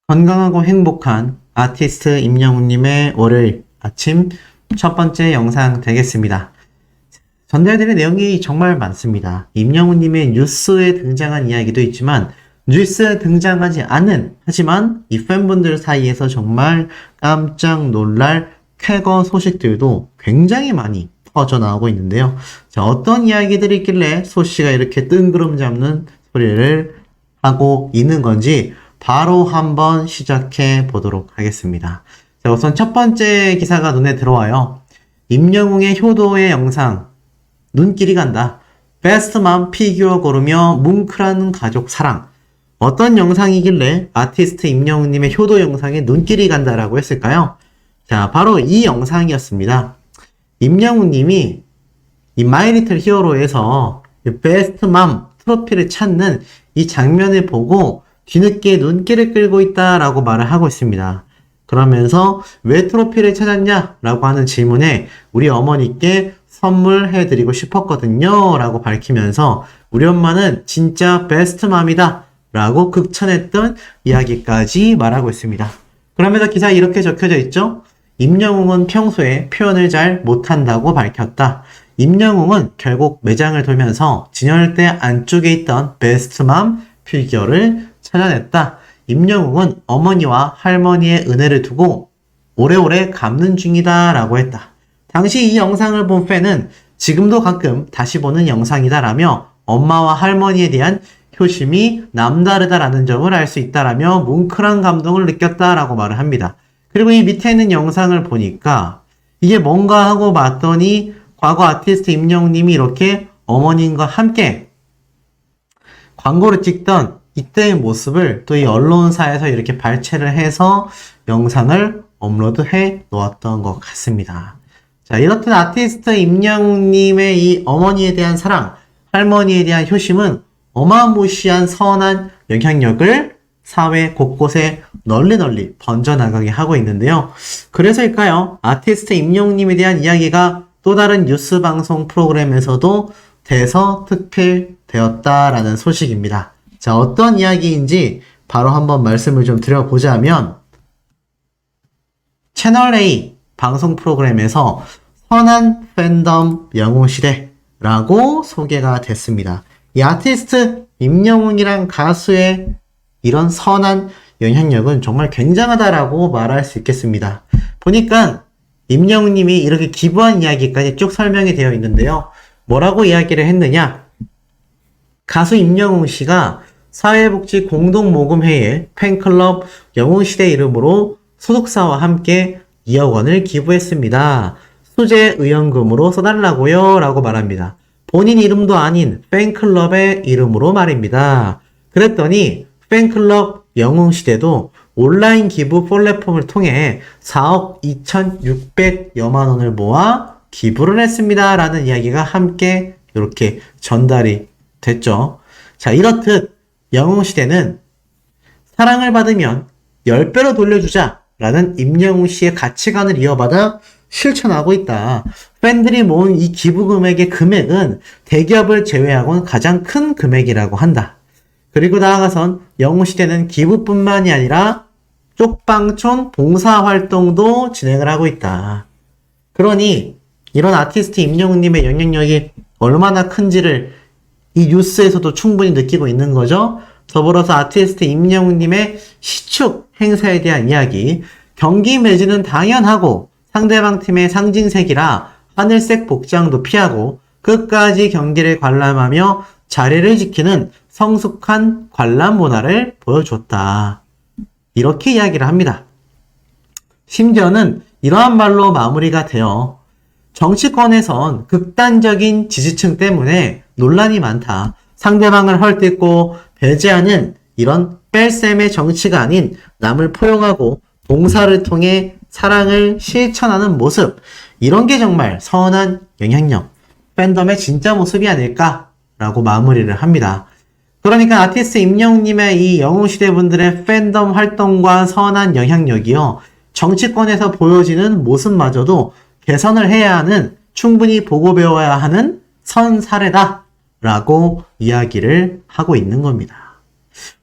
건강하고 행복한 아티스트 임영웅님의 월요일 아침 첫 번째 영상 되겠습니다. 전달드릴 내용이 정말 많습니다. 임영웅님의 뉴스에 등장한 이야기도 있지만 뉴스에 등장하지 않은 하지만 이 팬분들 사이에서 정말 깜짝 놀랄 쾌거 소식들도 굉장히 많이 퍼져나오고 있는데요. 자, 어떤 이야기들이 있길래 소씨가 이렇게 뜬구름 잡는 소리를 하고 있는 건지 바로 한번 시작해 보도록 하겠습니다. 자, 우선 첫 번째 기사가 눈에 들어와요. 임영웅의 효도의 영상, 눈길이 간다. 베스트맘 피규어 고르며 뭉클한 가족 사랑. 어떤 영상이길래 아티스트 임영웅님의 효도 영상에 눈길이 간다라고 했을까요? 자, 바로 이 영상이었습니다. 임영웅님이 이 마이 리틀 히어로에서 베스트맘 트로피를 찾는 이 장면을 보고 뒤늦게 눈길을 끌고 있다라고 말을 하고 있습니다. 그러면서 왜 트로피를 찾았냐? 라고 하는 질문에 우리 어머니께 선물해드리고 싶었거든요. 라고 밝히면서 우리 엄마는 진짜 베스트맘이다. 라고 극찬했던 이야기까지 말하고 있습니다. 그러면서 기사에 이렇게 적혀져 있죠? 임영웅은 평소에 표현을 잘 못한다고 밝혔다. 임영웅은 결국 매장을 돌면서 진열대 안쪽에 있던 베스트맘 피규어를 찾아냈다. 임영웅은 어머니와 할머니의 은혜를 두고 오래오래 갚는 중이다 라고 했다. 당시 이 영상을 본 팬은 지금도 가끔 다시 보는 영상이다라며 엄마와 할머니에 대한 효심이 남다르다라는 점을 알 수 있다라며 뭉클한 감동을 느꼈다라고 말을 합니다. 그리고 이 밑에 있는 영상을 보니까 이게 뭔가 하고 봤더니 과거 아티스트 임영웅님이 이렇게 어머님과 함께 광고를 찍던 이때의 모습을 또 이 언론사에서 이렇게 발췌를 해서 영상을 업로드해 놓았던 것 같습니다. 자, 이렇듯 아티스트 임영웅님의 이 어머니에 대한 사랑, 할머니에 대한 효심은 어마무시한 선한 영향력을 사회 곳곳에 널리 번져나가게 하고 있는데요. 그래서일까요? 아티스트 임영웅님에 대한 이야기가 또 다른 뉴스 방송 프로그램에서도 대서특필되었다라는 소식입니다. 자, 어떤 이야기인지 바로 한번 말씀을 좀 드려보자면 채널A 방송 프로그램에서 선한 팬덤 영웅시대라고 소개가 됐습니다. 이 아티스트 임영웅이란 가수의 이런 선한 영향력은 정말 굉장하다라고 말할 수 있겠습니다. 보니까 임영웅님이 이렇게 기부한 이야기까지 쭉 설명이 되어 있는데요. 뭐라고 이야기를 했느냐? 가수 임영웅 씨가 사회복지 공동모금회에 팬클럽 영웅시대 이름으로 소속사와 함께 2억 원을 기부했습니다. 수재 의원금으로 써달라고요 라고 말합니다. 본인 이름도 아닌 팬클럽의 이름으로 말입니다. 그랬더니 팬클럽 영웅시대도 온라인 기부 플랫폼을 통해 4억 2,600여만 원을 모아 기부를 했습니다. 라는 이야기가 함께 이렇게 전달이 됐죠. 자, 이렇듯 영웅시대는 사랑을 받으면 10배로 돌려주자 라는 임영웅 씨의 가치관을 이어받아 실천하고 있다. 팬들이 모은 이 기부 금액의 금액은 대기업을 제외하고는 가장 큰 금액이라고 한다. 그리고 나아가선 영웅시대는 기부뿐만이 아니라 쪽방촌 봉사활동도 진행을 하고 있다. 그러니 이런 아티스트 임영웅님의 영향력이 얼마나 큰지를 이 뉴스에서도 충분히 느끼고 있는 거죠. 더불어서 아티스트 임영웅님의 시축 행사에 대한 이야기, 경기 매진은 당연하고 상대방 팀의 상징색이라 하늘색 복장도 피하고 끝까지 경기를 관람하며 자리를 지키는 성숙한 관람 문화를 보여줬다. 이렇게 이야기를 합니다. 심지어는 이러한 말로 마무리가 되어 정치권에선 극단적인 지지층 때문에 논란이 많다. 상대방을 헐뜯고 배제하는 이런 뺄셈의 정치가 아닌 남을 포용하고 봉사를 통해 사랑을 실천하는 모습, 이런 게 정말 선한 영향력, 팬덤의 진짜 모습이 아닐까라고 마무리를 합니다. 그러니까 아티스트 임영웅님의 이 영웅시대 분들의 팬덤 활동과 선한 영향력이요, 정치권에서 보여지는 모습마저도 개선을 해야 하는, 충분히 보고 배워야 하는 선 사례다 라고 이야기를 하고 있는 겁니다.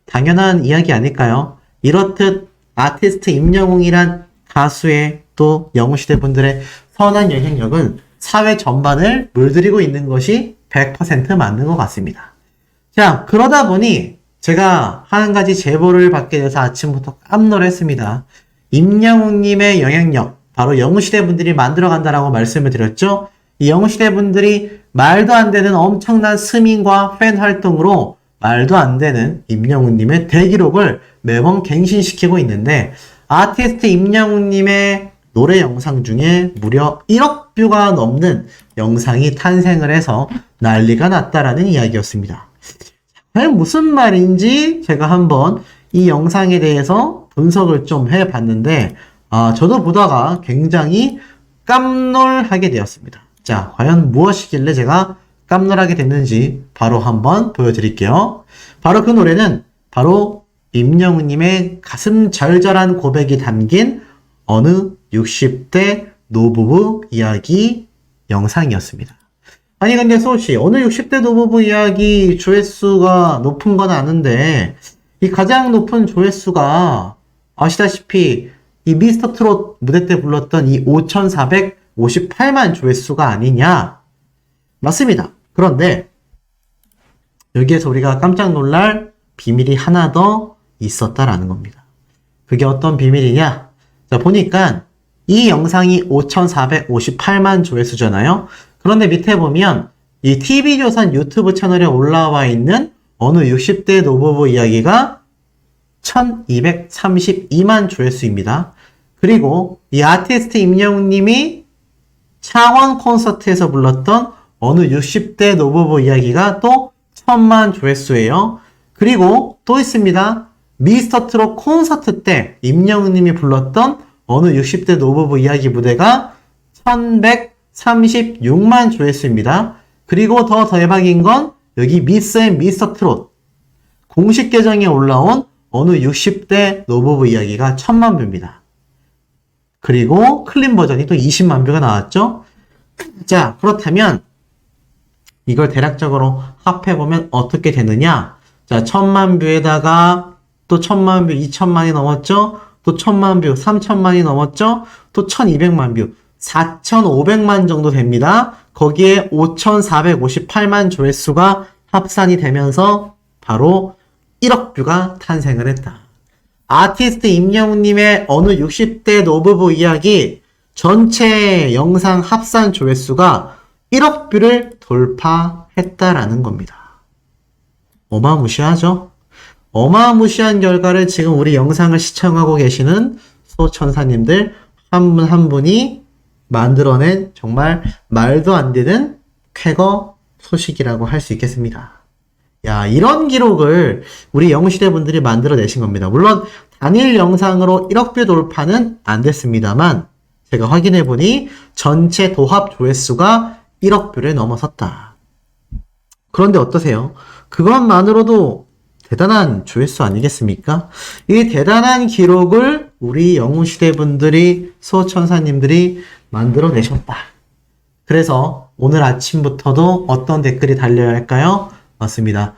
당연한 이야기 아닐까요? 이렇듯 아티스트 임영웅이란 가수의 또 영웅시대 분들의 선한 영향력은 사회 전반을 물들이고 있는 것이 100% 맞는 것 같습니다. 자, 그러다 보니 제가 한 가지 제보를 받게 돼서 아침부터 깜놀 했습니다. 임영웅님의 영향력, 바로 영웅시대 분들이 만들어간다라고 말씀을 드렸죠. 이 영웅시대 분들이 말도 안 되는 엄청난 스밍과 팬 활동으로 말도 안 되는 임영웅님의 대기록을 매번 갱신시키고 있는데, 아티스트 임영웅님의 노래 영상 중에 무려 1억 뷰가 넘는 영상이 탄생을 해서 난리가 났다라는 이야기였습니다. 과연 무슨 말인지 제가 한번 이 영상에 대해서 분석을 좀 해봤는데, 저도 보다가 굉장히 깜놀하게 되었습니다. 자, 과연 무엇이길래 제가 깜놀하게 됐는지 바로 한번 보여드릴게요. 바로 그 노래는 바로 임영웅님의 가슴 절절한 고백이 담긴 어느 60대 노부부 이야기 영상이었습니다. 아니 근데 소씨, 어느 60대 노부부 이야기 조회수가 높은 건 아는데 이 가장 높은 조회수가 아시다시피 이 미스터 트롯 무대 때 불렀던 이 5,458만 조회수가 아니냐? 맞습니다. 그런데 여기에서 우리가 깜짝 놀랄 비밀이 하나 더 있었다라는 겁니다. 그게 어떤 비밀이냐? 자, 보니까 이 영상이 5,458만 조회수잖아요. 그런데 밑에 보면 이 TV조선 유튜브 채널에 올라와 있는 어느 60대 노부부 이야기가 1,232만 조회수입니다. 그리고 이 아티스트 임영웅님이 창원 콘서트에서 불렀던 어느 60대 노부부 이야기가 또 1,000만 조회수예요. 그리고 또 있습니다. 미스터 트롯 콘서트 때 임영웅님이 불렀던 어느 60대 노부부 이야기 무대가 1,136만 조회수입니다. 그리고 더 대박인 건 여기 미스 앤 미스터 트롯 공식 계정에 올라온 어느 60대 노부부 이야기가 1,000만 뷰입니다. 그리고 클린 버전이 또 20만 뷰가 나왔죠. 자, 그렇다면 이걸 대략적으로 합해보면 어떻게 되느냐? 자, 1,000만 뷰에다가 또 1,000만 뷰, 2,000만이 넘었죠? 또 1,000만 뷰, 3,000만이 넘었죠? 또 1,200만 뷰, 4,500만 정도 됩니다. 거기에 5,458만 조회수가 합산이 되면서 바로 1억 뷰가 탄생을 했다. 아티스트 임영웅님의 어느 60대 노부부 이야기 전체 영상 합산 조회수가 1억 뷰를 돌파했다라는 겁니다. 어마무시하죠? 어마무시한 결과를 지금 우리 영상을 시청하고 계시는 소천사님들 한 분 한 분이 만들어낸 정말 말도 안 되는 쾌거 소식이라고 할 수 있겠습니다. 야, 이런 기록을 우리 영웅시대 분들이 만들어내신 겁니다. 물론 단일 영상으로 1억 뷰 돌파는 안 됐습니다만 제가 확인해보니 전체 도합 조회수가 1억 뷰를 넘어섰다. 그런데 어떠세요? 그것만으로도 대단한 조회수 아니겠습니까? 이 대단한 기록을 우리 영웅시대 분들이 소천사님들이 만들어내셨다. 그래서 오늘 아침부터도 어떤 댓글이 달려야 할까요? 맞습니다.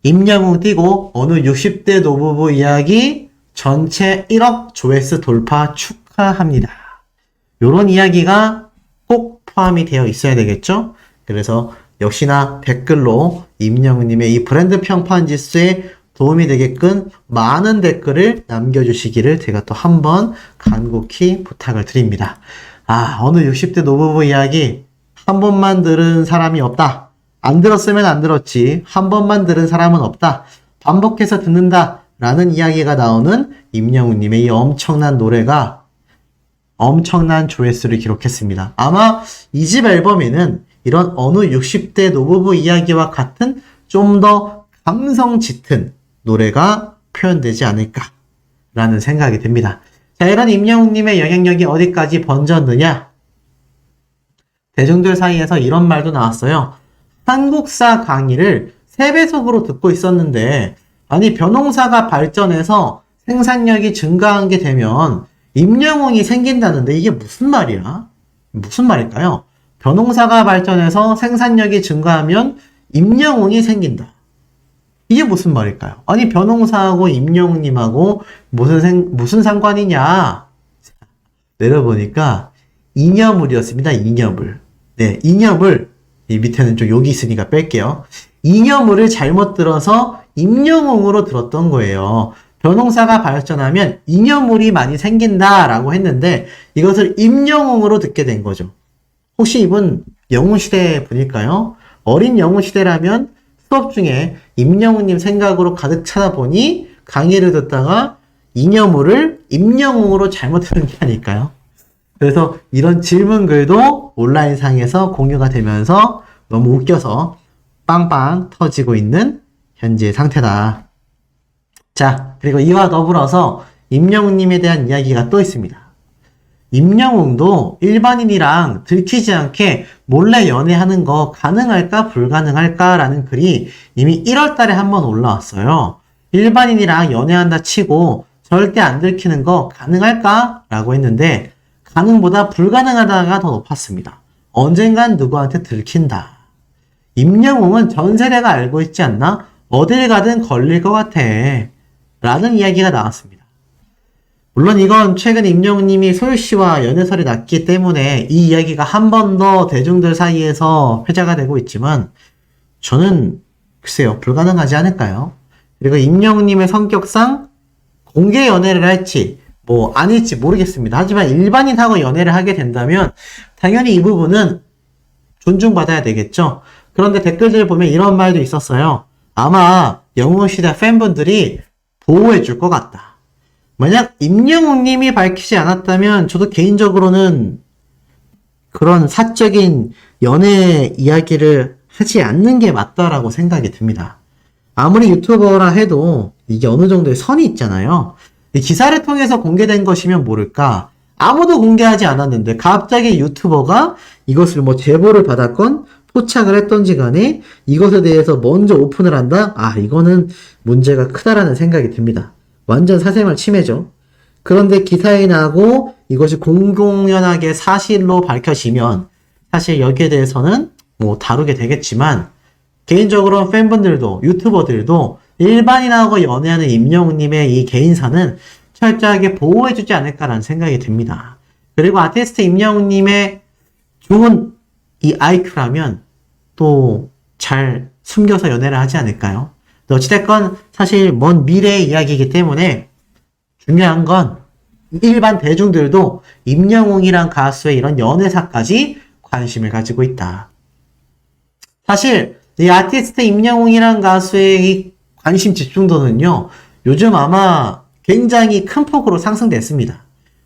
임영웅 띄고 어느 60대 노부부 이야기 전체 1억 조회수 돌파 축하합니다. 요런 이야기가 꼭 포함이 되어 있어야 되겠죠? 그래서 역시나 댓글로 임영웅님의 이 브랜드 평판 지수에 도움이 되게끔 많은 댓글을 남겨주시기를 제가 또 한번 간곡히 부탁을 드립니다. 어느 60대 노부부 이야기 한 번만 들은 사람이 없다. 안 들었으면 안 들었지. 한 번만 들은 사람은 없다. 반복해서 듣는다. 라는 이야기가 나오는 임영웅님의 이 엄청난 노래가 엄청난 조회수를 기록했습니다. 아마 이 집 앨범에는 이런 어느 60대 노부부 이야기와 같은 좀 더 감성 짙은 노래가 표현되지 않을까라는 생각이 듭니다. 자, 이런 임영웅님의 영향력이 어디까지 번졌느냐? 대중들 사이에서 이런 말도 나왔어요. 한국사 강의를 3배속으로 듣고 있었는데 아니 벼농사가 발전해서 생산력이 증가한 게 되면 임영웅이 생긴다는데 이게 무슨 말이야? 무슨 말일까요? 벼농사가 발전해서 생산력이 증가하면 임영웅이 생긴다. 이게 무슨 말일까요? 아니, 변홍사하고 임영웅님하고 무슨 상관이냐? 내려보니까 이념을이었습니다. 이념을. 네, 이념을, 이 밑에는 좀 욕이 있으니까 뺄게요. 이념을을 잘못 들어서 임영웅으로 들었던 거예요. 변홍사가 발전하면 이념물이 많이 생긴다라고 했는데 이것을 임영웅으로 듣게 된 거죠. 혹시 이분 영웅시대 분일까요? 어린 영웅시대라면 수업 중에 임영웅님 생각으로 가득 차다 보니 강의를 듣다가 이념물을 임영웅으로 잘못 들은 게 아닐까요? 그래서 이런 질문글도 온라인상에서 공유가 되면서 너무 웃겨서 빵빵 터지고 있는 현재 상태다. 자, 그리고 이와 더불어서 임영웅님에 대한 이야기가 또 있습니다. 임영웅도 일반인이랑 들키지 않게 몰래 연애하는 거 가능할까 불가능할까 라는 글이 이미 1월 달에 한번 올라왔어요. 일반인이랑 연애한다 치고 절대 안 들키는 거 가능할까? 라고 했는데 가능보다 불가능하다가 더 높았습니다. 언젠간 누구한테 들킨다. 임영웅은 전 세대가 알고 있지 않나? 어딜 가든 걸릴 것 같아. 라는 이야기가 나왔습니다. 물론 이건 최근 임영웅님이 소유씨와 연애설이 났기 때문에 이 이야기가 한 번 더 대중들 사이에서 회자가 되고 있지만 저는 글쎄요, 불가능하지 않을까요? 그리고 임영웅님의 성격상 공개 연애를 할지 아닐지 모르겠습니다. 하지만 일반인하고 연애를 하게 된다면 당연히 이 부분은 존중받아야 되겠죠. 그런데 댓글들 보면 이런 말도 있었어요. 아마 영웅시대 팬분들이 보호해 줄 것 같다. 만약 임영웅님이 밝히지 않았다면 저도 개인적으로는 그런 사적인 연애 이야기를 하지 않는 게 맞다라고 생각이 듭니다. 아무리 유튜버라 해도 이게 어느 정도의 선이 있잖아요. 이 기사를 통해서 공개된 것이면 모를까? 아무도 공개하지 않았는데 갑자기 유튜버가 이것을 제보를 받았건 포착을 했던지 간에 이것에 대해서 먼저 오픈을 한다? 이거는 문제가 크다라는 생각이 듭니다. 완전 사생활 침해죠. 그런데 기사에 나고 이것이 공공연하게 사실로 밝혀지면 사실 여기에 대해서는 다루게 되겠지만 개인적으로 팬분들도 유튜버들도 일반인하고 연애하는 임영웅님의 이 개인사는 철저하게 보호해주지 않을까라는 생각이 듭니다. 그리고 아티스트 임영웅님의 좋은 이 IQ라면 또 잘 숨겨서 연애를 하지 않을까요? 어찌됐건 사실 먼 미래의 이야기이기 때문에 중요한 건 일반 대중들도 임영웅이란 가수의 이런 연애사까지 관심을 가지고 있다. 사실 이 아티스트 임영웅이란 가수의 이 관심 집중도는요, 요즘 아마 굉장히 큰 폭으로 상승됐습니다.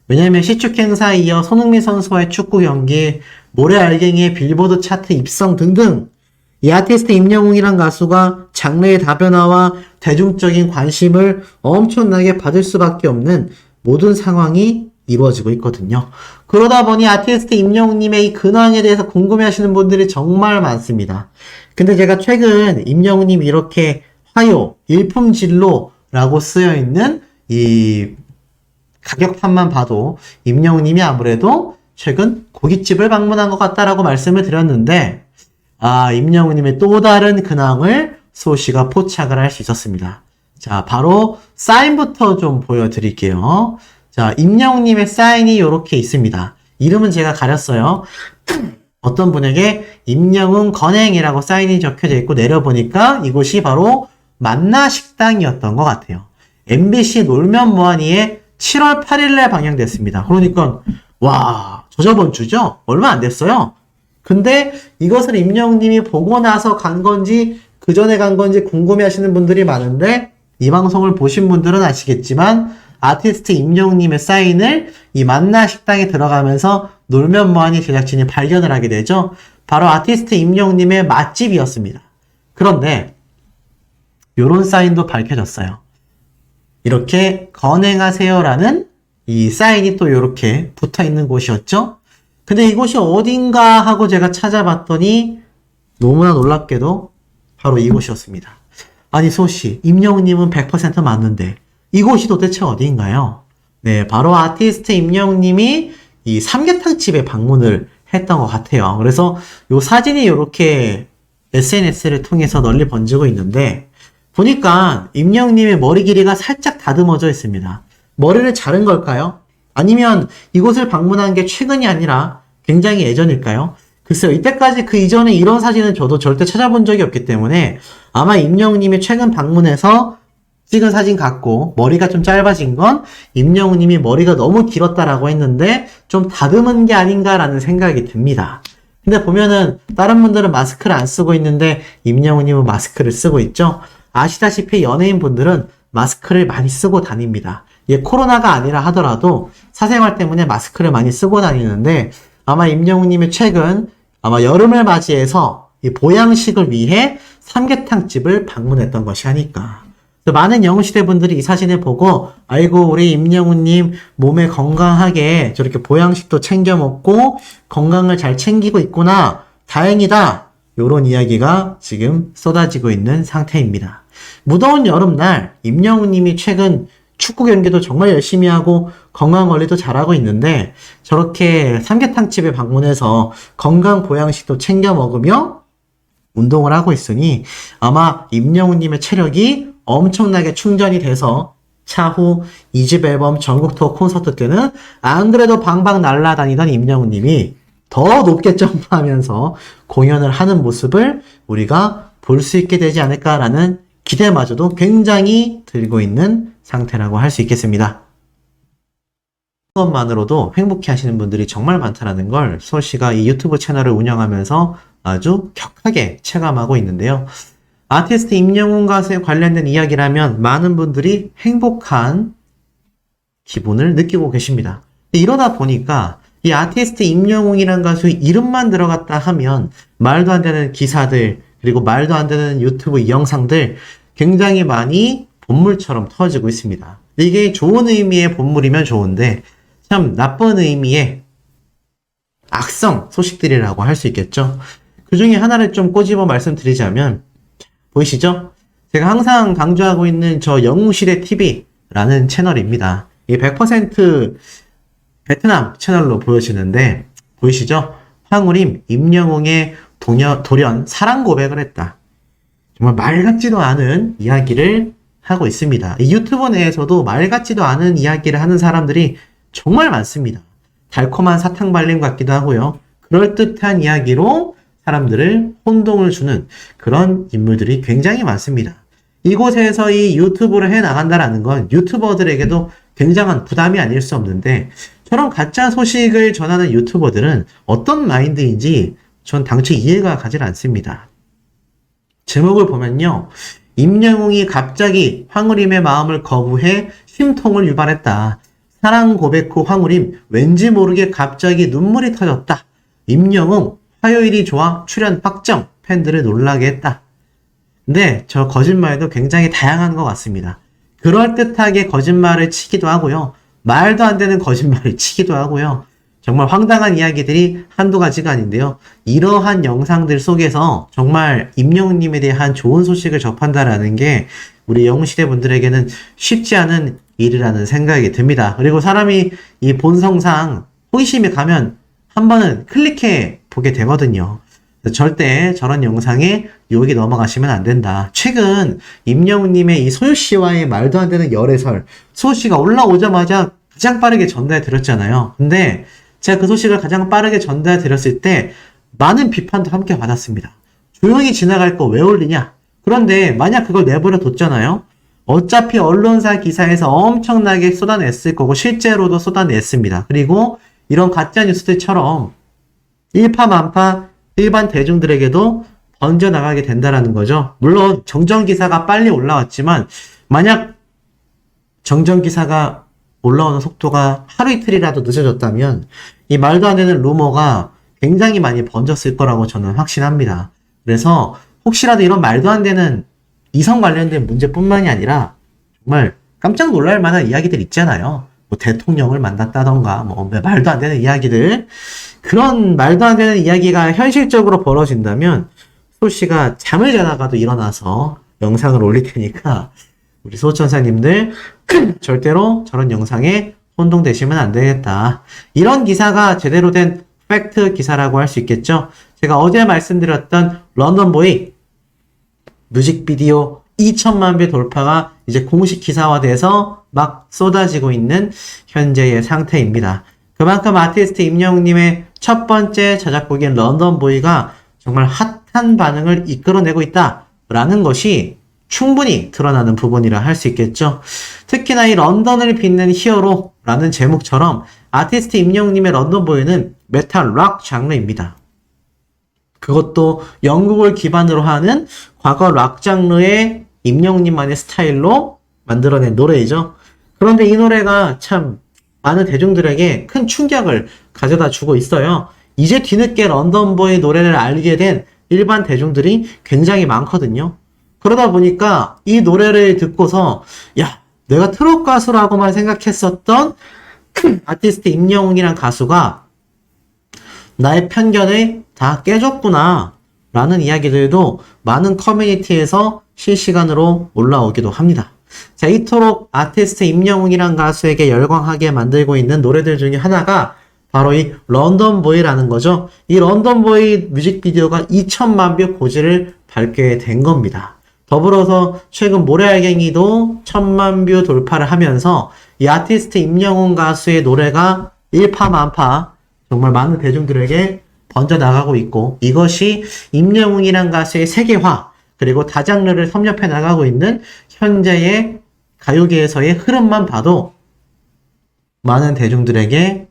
왜냐하면 시축 행사에 이어 손흥민 선수와의 축구 경기, 모래알갱이의 빌보드 차트 입성 등등 이 아티스트 임영웅이란 가수가 장래의 다변화와 대중적인 관심을 엄청나게 받을 수밖에 없는 모든 상황이 이루어지고 있거든요. 그러다 보니 아티스트 임영웅님의 이 근황에 대해서 궁금해하시는 분들이 정말 많습니다. 근데 제가 최근 임영웅님 이렇게 화요, 일품진로라고 쓰여있는 이 가격판만 봐도 임영웅님이 아무래도 최근 고깃집을 방문한 것 같다라고 말씀을 드렸는데 임영웅님의 또 다른 근황을 소씨가 포착을 할 수 있었습니다. 자, 바로 사인부터 좀 보여드릴게요. 자, 임영웅님의 사인이 이렇게 있습니다. 이름은 제가 가렸어요. 어떤 분에게 임영웅 건행이라고 사인이 적혀져 있고 내려보니까 이곳이 바로 만나식당이었던 것 같아요. MBC 놀면 뭐하니에 7월 8일에 방영됐습니다. 그러니까 저번 주죠? 얼마 안 됐어요. 근데 이것을 임영웅님이 보고 나서 간 건지 그 전에 간 건지 궁금해 하시는 분들이 많은데 이 방송을 보신 분들은 아시겠지만 아티스트 임영웅님의 사인을 이 만나식당에 들어가면서 놀면 뭐하니 제작진이 발견을 하게 되죠. 바로 아티스트 임영웅님의 맛집이었습니다. 그런데 요런 사인도 밝혀졌어요. 이렇게 건행하세요라는 이 사인이 또 이렇게 붙어있는 곳이었죠. 근데 이곳이 어딘가 하고 제가 찾아봤더니 너무나 놀랍게도 바로 이곳이었습니다. 아니 소씨, 임영웅님은 100% 맞는데 이곳이 도대체 어디인가요? 네, 바로 아티스트 임영웅님이 이 삼계탕집에 방문을 했던 것 같아요. 그래서 요 사진이 이렇게 SNS를 통해서 널리 번지고 있는데 보니까 임영웅님의 머리 길이가 살짝 다듬어져 있습니다. 머리를 자른 걸까요? 아니면 이곳을 방문한 게 최근이 아니라 굉장히 예전일까요? 글쎄요, 이때까지 그 이전에 이런 사진은 저도 절대 찾아본 적이 없기 때문에 아마 임영웅님이 최근 방문해서 찍은 사진 같고, 머리가 좀 짧아진 건 임영웅님이 머리가 너무 길었다라고 했는데 좀 다듬은 게 아닌가라는 생각이 듭니다. 근데 보면은 다른 분들은 마스크를 안 쓰고 있는데 임영웅님은 마스크를 쓰고 있죠. 아시다시피 연예인분들은 마스크를 많이 쓰고 다닙니다. 코로나가 아니라 하더라도 사생활 때문에 마스크를 많이 쓰고 다니는데 아마 임영웅님이 최근 아마 여름을 맞이해서 이 보양식을 위해 삼계탕집을 방문했던 것이 아닐까. 많은 영웅시대 분들이 이 사진을 보고 아이고 우리 임영웅님 몸에 건강하게 저렇게 보양식도 챙겨 먹고 건강을 잘 챙기고 있구나. 다행이다. 요런 이야기가 지금 쏟아지고 있는 상태입니다. 무더운 여름날 임영웅님이 최근 축구 경기도 정말 열심히 하고 건강 관리도 잘하고 있는데 저렇게 삼계탕집에 방문해서 건강 보양식도 챙겨 먹으며 운동을 하고 있으니 아마 임영웅님의 체력이 엄청나게 충전이 돼서 차후 2집 앨범 전국 투어 콘서트 때는 안 그래도 방방 날아다니던 임영웅님이 더 높게 점프하면서 공연을 하는 모습을 우리가 볼 수 있게 되지 않을까라는 기대마저도 굉장히 들고 있는 상태라고 할 수 있겠습니다. 그것만으로도 행복해 하시는 분들이 정말 많다는 걸 수호씨가 이 유튜브 채널을 운영하면서 아주 격하게 체감하고 있는데요. 아티스트 임영웅 가수에 관련된 이야기라면 많은 분들이 행복한 기분을 느끼고 계십니다. 이러다 보니까 이 아티스트 임영웅이란 가수 이름만 들어갔다 하면 말도 안 되는 기사들 그리고 말도 안 되는 유튜브 영상들 굉장히 많이 본물처럼 터지고 있습니다. 이게 좋은 의미의 본물이면 좋은데 참 나쁜 의미의 악성 소식들이라고 할 수 있겠죠. 그 중에 하나를 좀 꼬집어 말씀드리자면 보이시죠? 제가 항상 강조하고 있는 저 영웅시대 TV라는 채널입니다. 이게 100% 베트남 채널로 보여지는데 보이시죠? 황우림, 임영웅의 돌연 사랑 고백을 했다. 정말 말 같지도 않은 이야기를 하고 있습니다. 이 유튜브 내에서도 말 같지도 않은 이야기를 하는 사람들이 정말 많습니다. 달콤한 사탕 발림 같기도 하고요. 그럴듯한 이야기로 사람들을 혼동을 주는 그런 인물들이 굉장히 많습니다. 이곳에서 이 유튜브를 해나간다는 건 유튜버들에게도 굉장한 부담이 아닐 수 없는데 저런 가짜 소식을 전하는 유튜버들은 어떤 마인드인지 전 당최 이해가 가질 않습니다. 제목을 보면요. 임영웅이 갑자기 황우림의 마음을 거부해 심통을 유발했다. 사랑 고백 후 황우림 왠지 모르게 갑자기 눈물이 터졌다. 임영웅 화요일이 좋아 출연 확정 팬들을 놀라게 했다. 근데 저 거짓말도 굉장히 다양한 것 같습니다. 그럴듯하게 거짓말을 치기도 하고요. 말도 안 되는 거짓말을 치기도 하고요. 정말 황당한 이야기들이 한두 가지가 아닌데요. 이러한 영상들 속에서 정말 임영웅님에 대한 좋은 소식을 접한다라는 게 우리 영웅시대 분들에게는 쉽지 않은 일이라는 생각이 듭니다. 그리고 사람이 이 본성상 호기심이 가면 한 번은 클릭해 보게 되거든요. 절대 저런 영상에 유혹이 넘어가시면 안 된다. 최근 임영웅님의 이 소유씨와의 말도 안 되는 열애설, 소유씨가 올라오자마자 가장 빠르게 전달해 드렸잖아요. 근데 제가 그 소식을 가장 빠르게 전달해 드렸을 때 많은 비판도 함께 받았습니다. 조용히 지나갈 거 왜 올리냐? 그런데 만약 그걸 내버려 뒀잖아요. 어차피 언론사 기사에서 엄청나게 쏟아냈을 거고 실제로도 쏟아냈습니다. 그리고 이런 가짜 뉴스들처럼 일파만파 일반 대중들에게도 번져나가게 된다라는 거죠. 물론 정정기사가 빨리 올라왔지만 만약 정정기사가 올라오는 속도가 하루 이틀이라도 늦어졌다면 이 말도 안 되는 루머가 굉장히 많이 번졌을 거라고 저는 확신합니다. 그래서 혹시라도 이런 말도 안 되는 이성 관련된 문제뿐만이 아니라 정말 깜짝 놀랄 만한 이야기들 있잖아요. 뭐 대통령을 만났다던가 뭐 말도 안 되는 이야기들, 그런 말도 안 되는 이야기가 현실적으로 벌어진다면 소씨가 잠을 자다가도 일어나서 영상을 올릴 테니까 우리 소천사님들 절대로 저런 영상에 혼동되시면 안 되겠다. 이런 기사가 제대로 된 팩트 기사라고 할 수 있겠죠. 제가 어제 말씀드렸던 런던보이 뮤직비디오 2천만 뷰 돌파가 이제 공식 기사화돼서 막 쏟아지고 있는 현재의 상태입니다. 그만큼 아티스트 임영웅님의 첫 번째 자작곡인 런던보이가 정말 핫한 반응을 이끌어내고 있다라는 것이 충분히 드러나는 부분이라 할 수 있겠죠. 특히나 이 런던을 빛낸 히어로라는 제목처럼 아티스트 임영웅님의 런던보이는 메탈 락 장르입니다. 그것도 영국을 기반으로 하는 과거 락 장르의 임영웅님만의 스타일로 만들어낸 노래이죠. 그런데 이 노래가 참 많은 대중들에게 큰 충격을 가져다 주고 있어요. 이제 뒤늦게 런던보이 노래를 알게 된 일반 대중들이 굉장히 많거든요. 그러다 보니까 이 노래를 듣고서 야, 내가 트롯 가수라고만 생각했었던 아티스트 임영웅이란 가수가 나의 편견을 다 깨줬구나 라는 이야기들도 많은 커뮤니티에서 실시간으로 올라오기도 합니다. 자, 이토록 아티스트 임영웅이란 가수에게 열광하게 만들고 있는 노래들 중에 하나가 바로 이 런던보이라는 거죠. 이 런던보이 뮤직비디오가 2천만 뷰 고지를 밟게 된 겁니다. 더불어서 최근 모래알갱이도 1,000만 뷰 돌파를 하면서 이 아티스트 임영웅 가수의 노래가 일파만파 정말 많은 대중들에게 번져나가고 있고, 이것이 임영웅이란 가수의 세계화 그리고 다장르를 섭렵해 나가고 있는 현재의 가요계에서의 흐름만 봐도 많은 대중들에게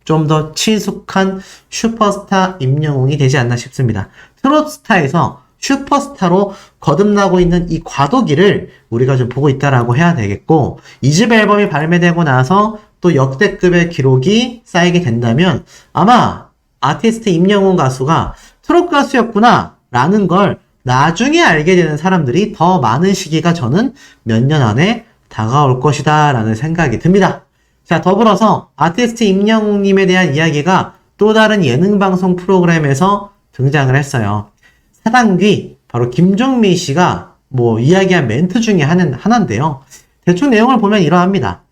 좀 더 친숙한 슈퍼스타 임영웅이 되지 않나 싶습니다. 트롯스타에서 슈퍼스타로 거듭나고 있는 이 과도기를 우리가 좀 보고 있다라고 해야 되겠고, 2집 앨범이 발매되고 나서 또 역대급의 기록이 쌓이게 된다면 아마 아티스트 임영웅 가수가 트롯 가수였구나 라는 걸 나중에 알게 되는 사람들이 더 많은 시기가 저는 몇 년 안에 다가올 것이다 라는 생각이 듭니다. 자, 더불어서 아티스트 임영웅님에 대한 이야기가 또 다른 예능방송 프로그램에서 등장을 했어요. 사단귀, 바로 김종민 씨가 이야기한 멘트 중에 하나인데요. 대충 내용을 보면 이러합니다.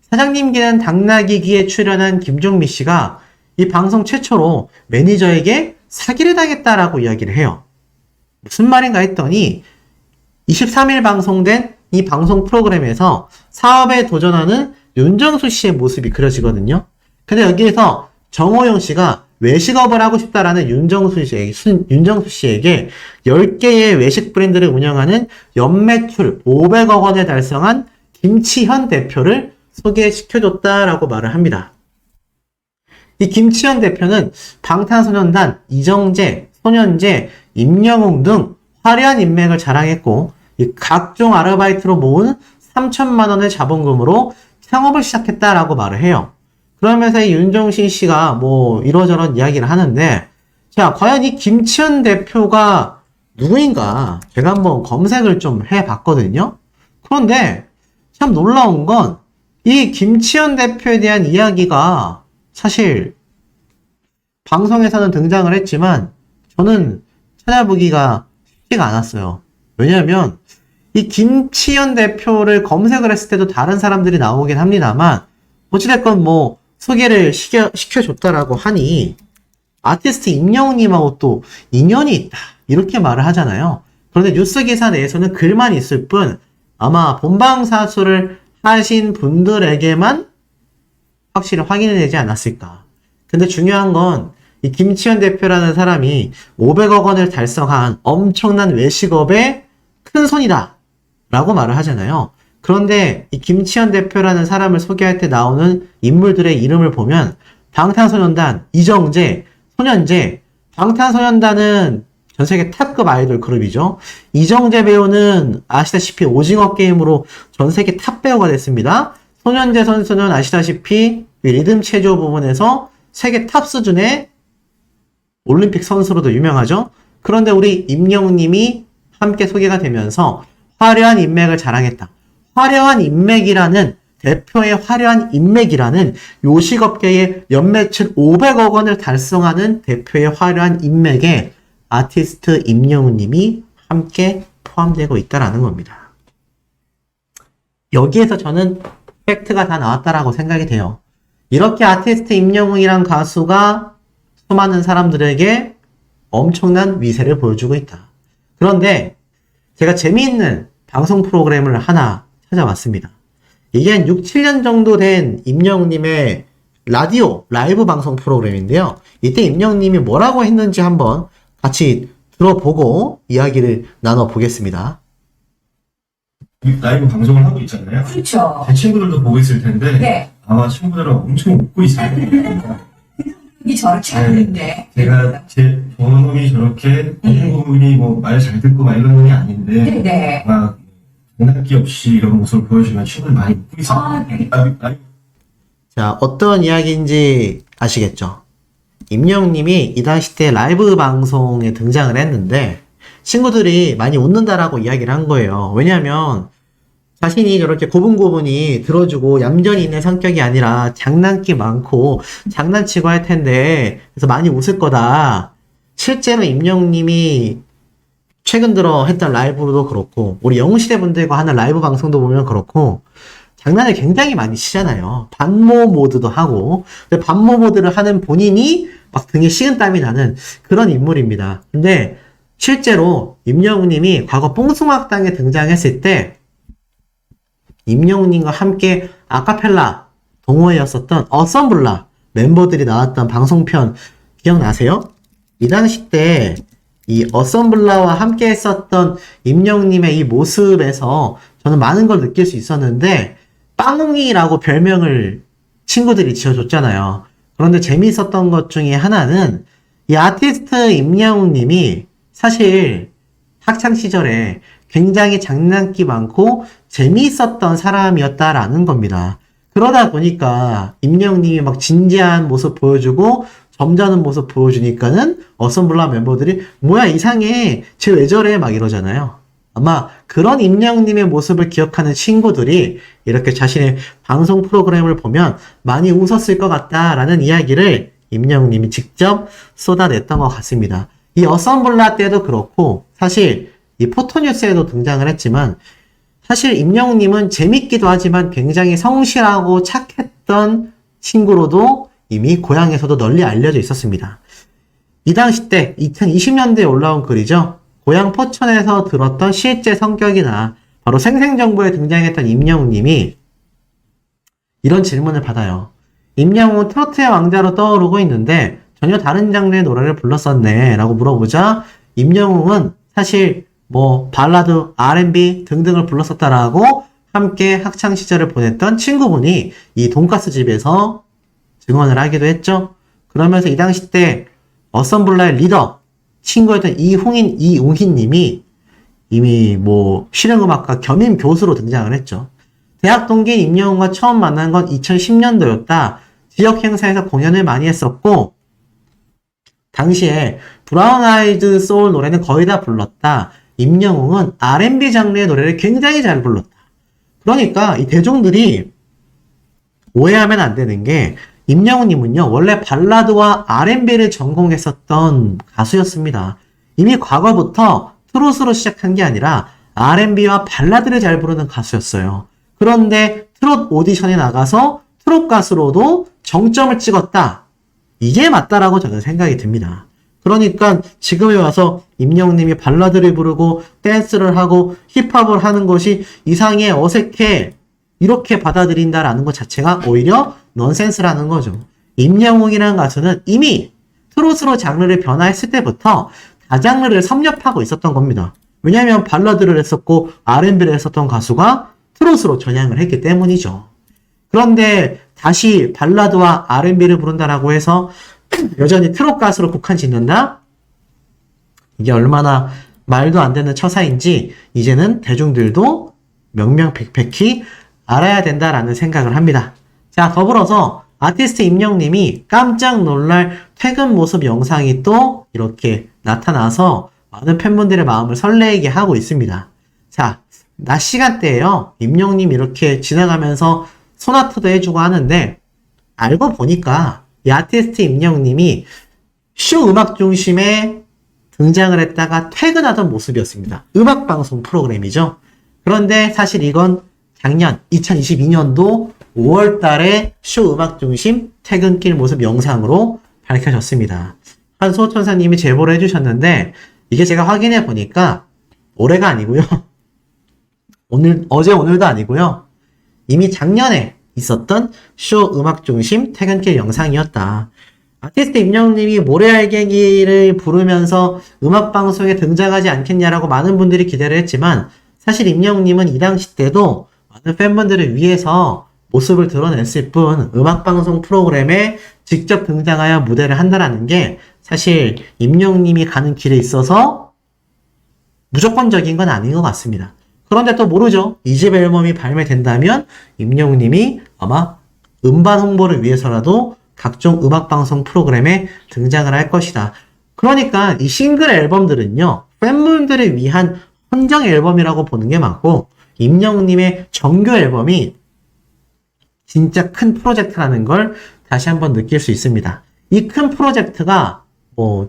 사장님께는 당나귀 귀에 출연한 김종민 씨가 이 방송 최초로 매니저에게 사기를 당했다라고 이야기를 해요. 무슨 말인가 했더니 23일 방송된 이 방송 프로그램에서 사업에 도전하는 윤정수 씨의 모습이 그려지거든요. 근데 여기에서 정호영 씨가 외식업을 하고 싶다라는 윤정수 씨에게 10개의 외식 브랜드를 운영하는 연매출 500억 원을 달성한 김치현 대표를 소개시켜줬다라고 말을 합니다. 이 김치현 대표는 방탄소년단, 이정재, 손현재, 임영웅 등 화려한 인맥을 자랑했고, 이 각종 아르바이트로 모은 3천만 원의 자본금으로 창업을 시작했다라고 말을 해요. 그러면서 이 윤정신 씨가 이러저런 이야기를 하는데, 자, 과연 이 김치현 대표가 누구인가 제가 한번 검색을 좀 해봤거든요. 그런데 참 놀라운 건 이 김치현 대표에 대한 이야기가 사실 방송에서는 등장을 했지만 저는 찾아보기가 쉽지가 않았어요. 왜냐하면 이 김치현 대표를 검색을 했을 때도 다른 사람들이 나오긴 합니다만, 어찌됐건 소개를 시켜줬다라고 하니 아티스트 임영웅님하고 또 인연이 있다 이렇게 말을 하잖아요. 그런데 뉴스 기사 내에서는 글만 있을 뿐 아마 본방사수를 하신 분들에게만 확실히 확인이 되지 않았을까. 근데 중요한 건 이 김치현 대표라는 사람이 500억 원을 달성한 엄청난 외식업의 큰 손이다 라고 말을 하잖아요. 그런데 이 김치현 대표라는 사람을 소개할 때 나오는 인물들의 이름을 보면 방탄소년단, 이정재, 손현재, 방탄소년단은 전세계 탑급 아이돌 그룹이죠. 이정재 배우는 아시다시피 오징어 게임으로 전세계 탑 배우가 됐습니다. 손현재 선수는 아시다시피 리듬 체조 부분에서 세계 탑 수준의 올림픽 선수로도 유명하죠. 그런데 우리 임영웅님이 함께 소개가 되면서 화려한 인맥을 자랑했다. 화려한 인맥이라는, 대표의 화려한 인맥이라는 요식업계의 연매출 500억 원을 달성하는 대표의 화려한 인맥에 아티스트 임영웅님이 함께 포함되고 있다라는 겁니다. 여기에서 저는 팩트가 다 나왔다라고 생각이 돼요. 이렇게 아티스트 임영웅이란 가수가 수많은 사람들에게 엄청난 위세를 보여주고 있다. 그런데 제가 재미있는 방송 프로그램을 하나 찾아왔습니다. 이게 한 6, 7년 정도 된 임영웅님의 라디오 라이브 방송 프로그램인데요. 이때 임영웅님이 뭐라고 했는지 한번 같이 들어보고 이야기를 나눠보겠습니다. 라이브 방송을 하고 있잖아요. 그렇죠. 제 친구들도 보고 있을 텐데 네. 아마 친구들은 엄청 웃고 있을 겁니다. 이 저렇게 하는데. 제가 제 저놈이 저렇게 공부분이 뭐 말 잘 듣고 막 이런 놈이 아닌데 네네. 막 장난기 없이 이런 모습을 보여주면 친구들 많이 웃고 있어요. 아, 네. 자, 어떤 이야기인지 아시겠죠? 임영웅님이 이 당시 때 라이브 방송에 등장을 했는데 친구들이 많이 웃는다라고 이야기를 한 거예요. 왜냐하면 자신이 저렇게 고분고분이 들어주고 얌전히 있는 성격이 아니라 장난기 많고 장난치고 할 텐데 그래서 많이 웃을 거다. 실제로 임영웅님이 최근 들어 했던 라이브도 그렇고 우리 영웅시대 분들과 하는 라이브 방송도 보면 그렇고 장난을 굉장히 많이 치잖아요. 반모 모드도 하고 근데 반모 모드를 하는 본인이 막 등에 식은땀이 나는 그런 인물입니다. 근데 실제로 임영웅님이 과거 뽕숭아학당에 등장했을 때 임영웅님과 함께 아카펠라 동호회였었던 어썸블라 멤버들이 나왔던 방송편 기억나세요? 이 당시 때 이 어썸블라와 함께 했었던 임영웅님의 이 모습에서 저는 많은 걸 느낄 수 있었는데 빵웅이라고 별명을 친구들이 지어줬잖아요. 그런데 재미있었던 것 중에 하나는 이 아티스트 임영웅님이 사실 학창시절에 굉장히 장난기 많고 재미있었던 사람이었다라는 겁니다. 그러다 보니까 임영웅님이 막 진지한 모습 보여주고 점잖은 모습 보여주니까는 어썸블라 멤버들이 뭐야 이상해 쟤 왜 저래 막 이러잖아요. 아마 그런 임영웅님의 모습을 기억하는 친구들이 이렇게 자신의 방송 프로그램을 보면 많이 웃었을 것 같다라는 이야기를 임영웅님이 직접 쏟아냈던 것 같습니다. 이 어썸블라 때도 그렇고 사실 이 포토뉴스에도 등장을 했지만 사실 임영웅님은 재밌기도 하지만 굉장히 성실하고 착했던 친구로도 이미 고향에서도 널리 알려져 있었습니다. 이 당시 때 2020년대에 올라온 글이죠. 고향 포천에서 들었던 실제 성격이나 바로 생생정보에 등장했던 임영웅님이 이런 질문을 받아요. 임영웅은 트로트의 왕자로 떠오르고 있는데 전혀 다른 장르의 노래를 불렀었네 라고 물어보자 임영웅은 사실 뭐 발라드, R&B 등등을 불렀었다라고 함께 학창시절을 보냈던 친구분이 이 돈가스 집에서 증언을 하기도 했죠. 그러면서 이 당시 때 어썸블라의 리더 친구였던 이웅희 님이 이미 뭐 실용음악과 겸임 교수로 등장을 했죠. 대학 동기인 임영웅과 처음 만난 건 2010년도였다. 지역 행사에서 공연을 많이 했었고 당시에 브라운 아이드 소울 노래는 거의 다 불렀다. 임영웅은 R&B 장르의 노래를 굉장히 잘 불렀다. 그러니까 이 대중들이 오해하면 안 되는 게 임영웅님은요 원래 발라드와 R&B를 전공했었던 가수였습니다. 이미 과거부터 트롯으로 시작한 게 아니라 R&B와 발라드를 잘 부르는 가수였어요. 그런데 트롯 오디션에 나가서 트롯 가수로도 정점을 찍었다. 이게 맞다라고 저는 생각이 듭니다. 그러니까 지금에 와서 임영웅님이 발라드를 부르고 댄스를 하고 힙합을 하는 것이 이상해 어색해 이렇게 받아들인다라는 것 자체가 오히려 넌센스라는 거죠. 임영웅이라는 가수는 이미 트롯으로 장르를 변화했을 때부터 다장르를 섭렵하고 있었던 겁니다. 왜냐하면 발라드를 했었고 R&B를 했었던 가수가 트롯으로 전향을 했기 때문이죠. 그런데 다시 발라드와 R&B를 부른다라고 해서 여전히 트롯 가수로 국한 짓는다? 이게 얼마나 말도 안 되는 처사인지 이제는 대중들도 명명백백히 알아야 된다라는 생각을 합니다. 자, 더불어서 아티스트 임영웅님이 깜짝 놀랄 퇴근 모습 영상이 또 이렇게 나타나서 많은 팬분들의 마음을 설레게 하고 있습니다. 자, 낮 시간대에요. 임영웅님 이렇게 지나가면서 소나트도 해주고 하는데 알고 보니까 이 아티스트 임영웅님이 쇼 음악 중심에 등장을 했다가 퇴근하던 모습이었습니다. 음악방송 프로그램이죠. 그런데 사실 이건 작년 2022년도 5월 달에 쇼 음악 중심 퇴근길 모습 영상으로 밝혀졌습니다. 한소천사님이 제보를 해주셨는데 이게 제가 확인해 보니까 올해가 아니고요. 어제 오늘도 아니고요. 이미 작년에 있었던 쇼 음악 중심 퇴근길 영상이었다. 아티스트 임영웅님이 모래알갱이를 부르면서 음악방송에 등장하지 않겠냐라고 많은 분들이 기대를 했지만 사실 임영웅님은 이 당시 때도 많은 팬분들을 위해서 모습을 드러냈을 뿐 음악방송 프로그램에 직접 등장하여 무대를 한다라는 게 사실 임영웅님이 가는 길에 있어서 무조건적인 건 아닌 것 같습니다. 그런데 또 모르죠. 2집 앨범이 발매된다면 임영웅님이 아마 음반 홍보를 위해서라도 각종 음악방송 프로그램에 등장을 할 것이다. 그러니까 이 싱글 앨범들은요. 팬분들을 위한 헌정 앨범이라고 보는 게 맞고 임영웅님의 정규 앨범이 진짜 큰 프로젝트라는 걸 다시 한번 느낄 수 있습니다. 이 큰 프로젝트가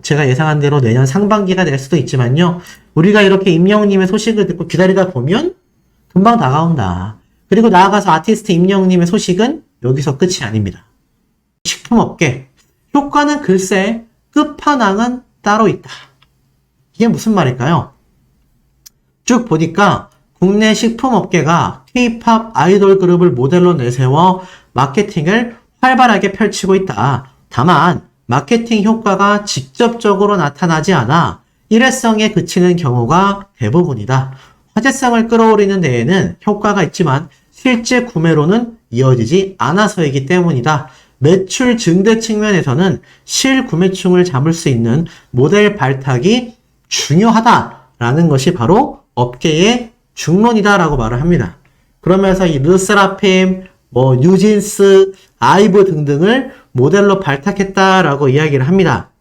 제가 예상한 대로 내년 상반기가 될 수도 있지만요. 우리가 이렇게 임영웅님의 소식을 듣고 기다리다 보면 금방 다가온다. 그리고 나아가서 아티스트 임영웅님의 소식은 여기서 끝이 아닙니다. 식품업계. 효과는 글쎄 끝판왕은 따로 있다. 이게 무슨 말일까요? 쭉 보니까 국내 식품업계가 K-팝 아이돌 그룹을 모델로 내세워 마케팅을 활발하게 펼치고 있다. 다만 마케팅 효과가 직접적으로 나타나지 않아 일회성에 그치는 경우가 대부분이다. 화제성을 끌어올리는 데에는 효과가 있지만 실제 구매로는 이어지지 않아서이기 때문이다. 매출 증대 측면에서는 실구매층을 잡을 수 있는 모델 발탁이 중요하다라는 것이 바로 업계의 중론이다라고 말을 합니다. 그러면서 이 르세라핌, 뉴진스, 아이브 등등을 모델로 발탁했다라고 이야기를 합니다.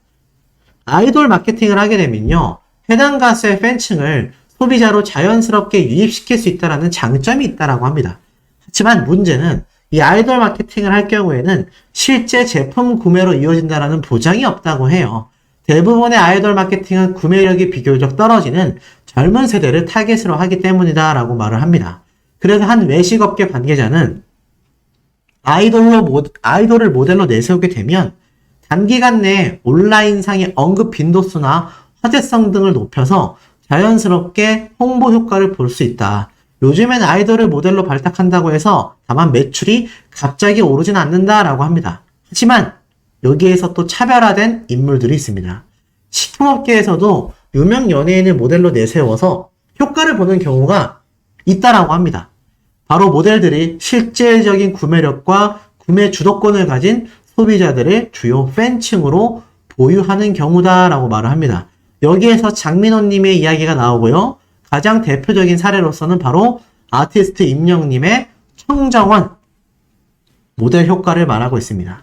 아이돌 마케팅을 하게 되면요. 해당 가수의 팬층을 소비자로 자연스럽게 유입시킬 수 있다는 장점이 있다라고 합니다. 하지만 문제는 이 아이돌 마케팅을 할 경우에는 실제 제품 구매로 이어진다는 보장이 없다고 해요. 대부분의 아이돌 마케팅은 구매력이 비교적 떨어지는 젊은 세대를 타겟으로 하기 때문이다라고 말을 합니다. 그래서 한 외식업계 관계자는 아이돌을 모델로 내세우게 되면 단기간 내에 온라인상의 언급 빈도수나 화제성 등을 높여서 자연스럽게 홍보 효과를 볼 수 있다. 요즘엔 아이돌을 모델로 발탁한다고 해서 다만 매출이 갑자기 오르진 않는다라고 합니다. 하지만 여기에서 또 차별화된 인물들이 있습니다. 식품업계에서도 유명 연예인을 모델로 내세워서 효과를 보는 경우가 있다라고 합니다. 바로 모델들이 실질적인 구매력과 구매 주도권을 가진 소비자들의 주요 팬층으로 보유하는 경우다라고 말을 합니다. 여기에서 장민호님의 이야기가 나오고요. 가장 대표적인 사례로서는 바로 아티스트 임영웅님의 청정원 모델 효과를 말하고 있습니다.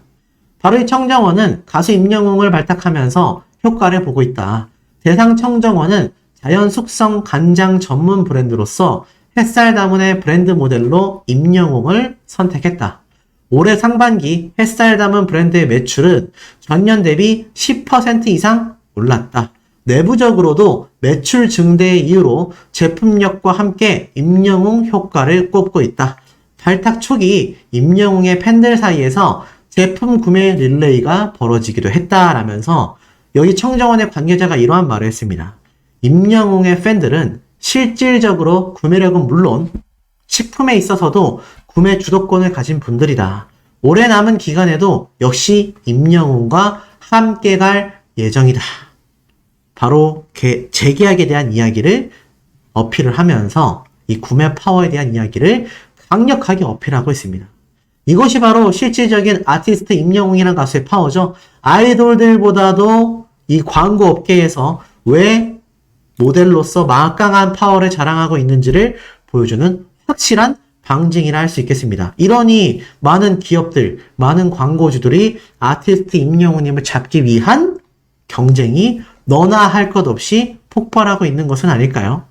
바로 이 청정원은 가수 임영웅을 발탁하면서 효과를 보고 있다. 대상 청정원은 자연 숙성 간장 전문 브랜드로서 햇살 다문의 브랜드 모델로 임영웅을 선택했다. 올해 상반기 햇살 담은 브랜드의 매출은 전년 대비 10% 이상 올랐다. 내부적으로도 매출 증대의 이유로 제품력과 함께 임영웅 효과를 꼽고 있다. 발탁 초기 임영웅의 팬들 사이에서 제품 구매 릴레이가 벌어지기도 했다라면서 여기 청정원의 관계자가 이러한 말을 했습니다. 임영웅의 팬들은 실질적으로 구매력은 물론 식품에 있어서도 구매 주도권을 가진 분들이다. 올해 남은 기간에도 역시 임영웅과 함께 갈 예정이다. 바로 재계약에 대한 이야기를 어필을 하면서 이 구매 파워에 대한 이야기를 강력하게 어필하고 있습니다. 이것이 바로 실질적인 아티스트 임영웅이라는 가수의 파워죠. 아이돌들보다도 이 광고 업계에서 왜 모델로서 막강한 파워를 자랑하고 있는지를 보여주는 확실한 방증이라 할 수 있겠습니다. 이러니 많은 기업들, 많은 광고주들이 아티스트 임영웅님을 잡기 위한 경쟁이 너나 할 것 없이 폭발하고 있는 것은 아닐까요?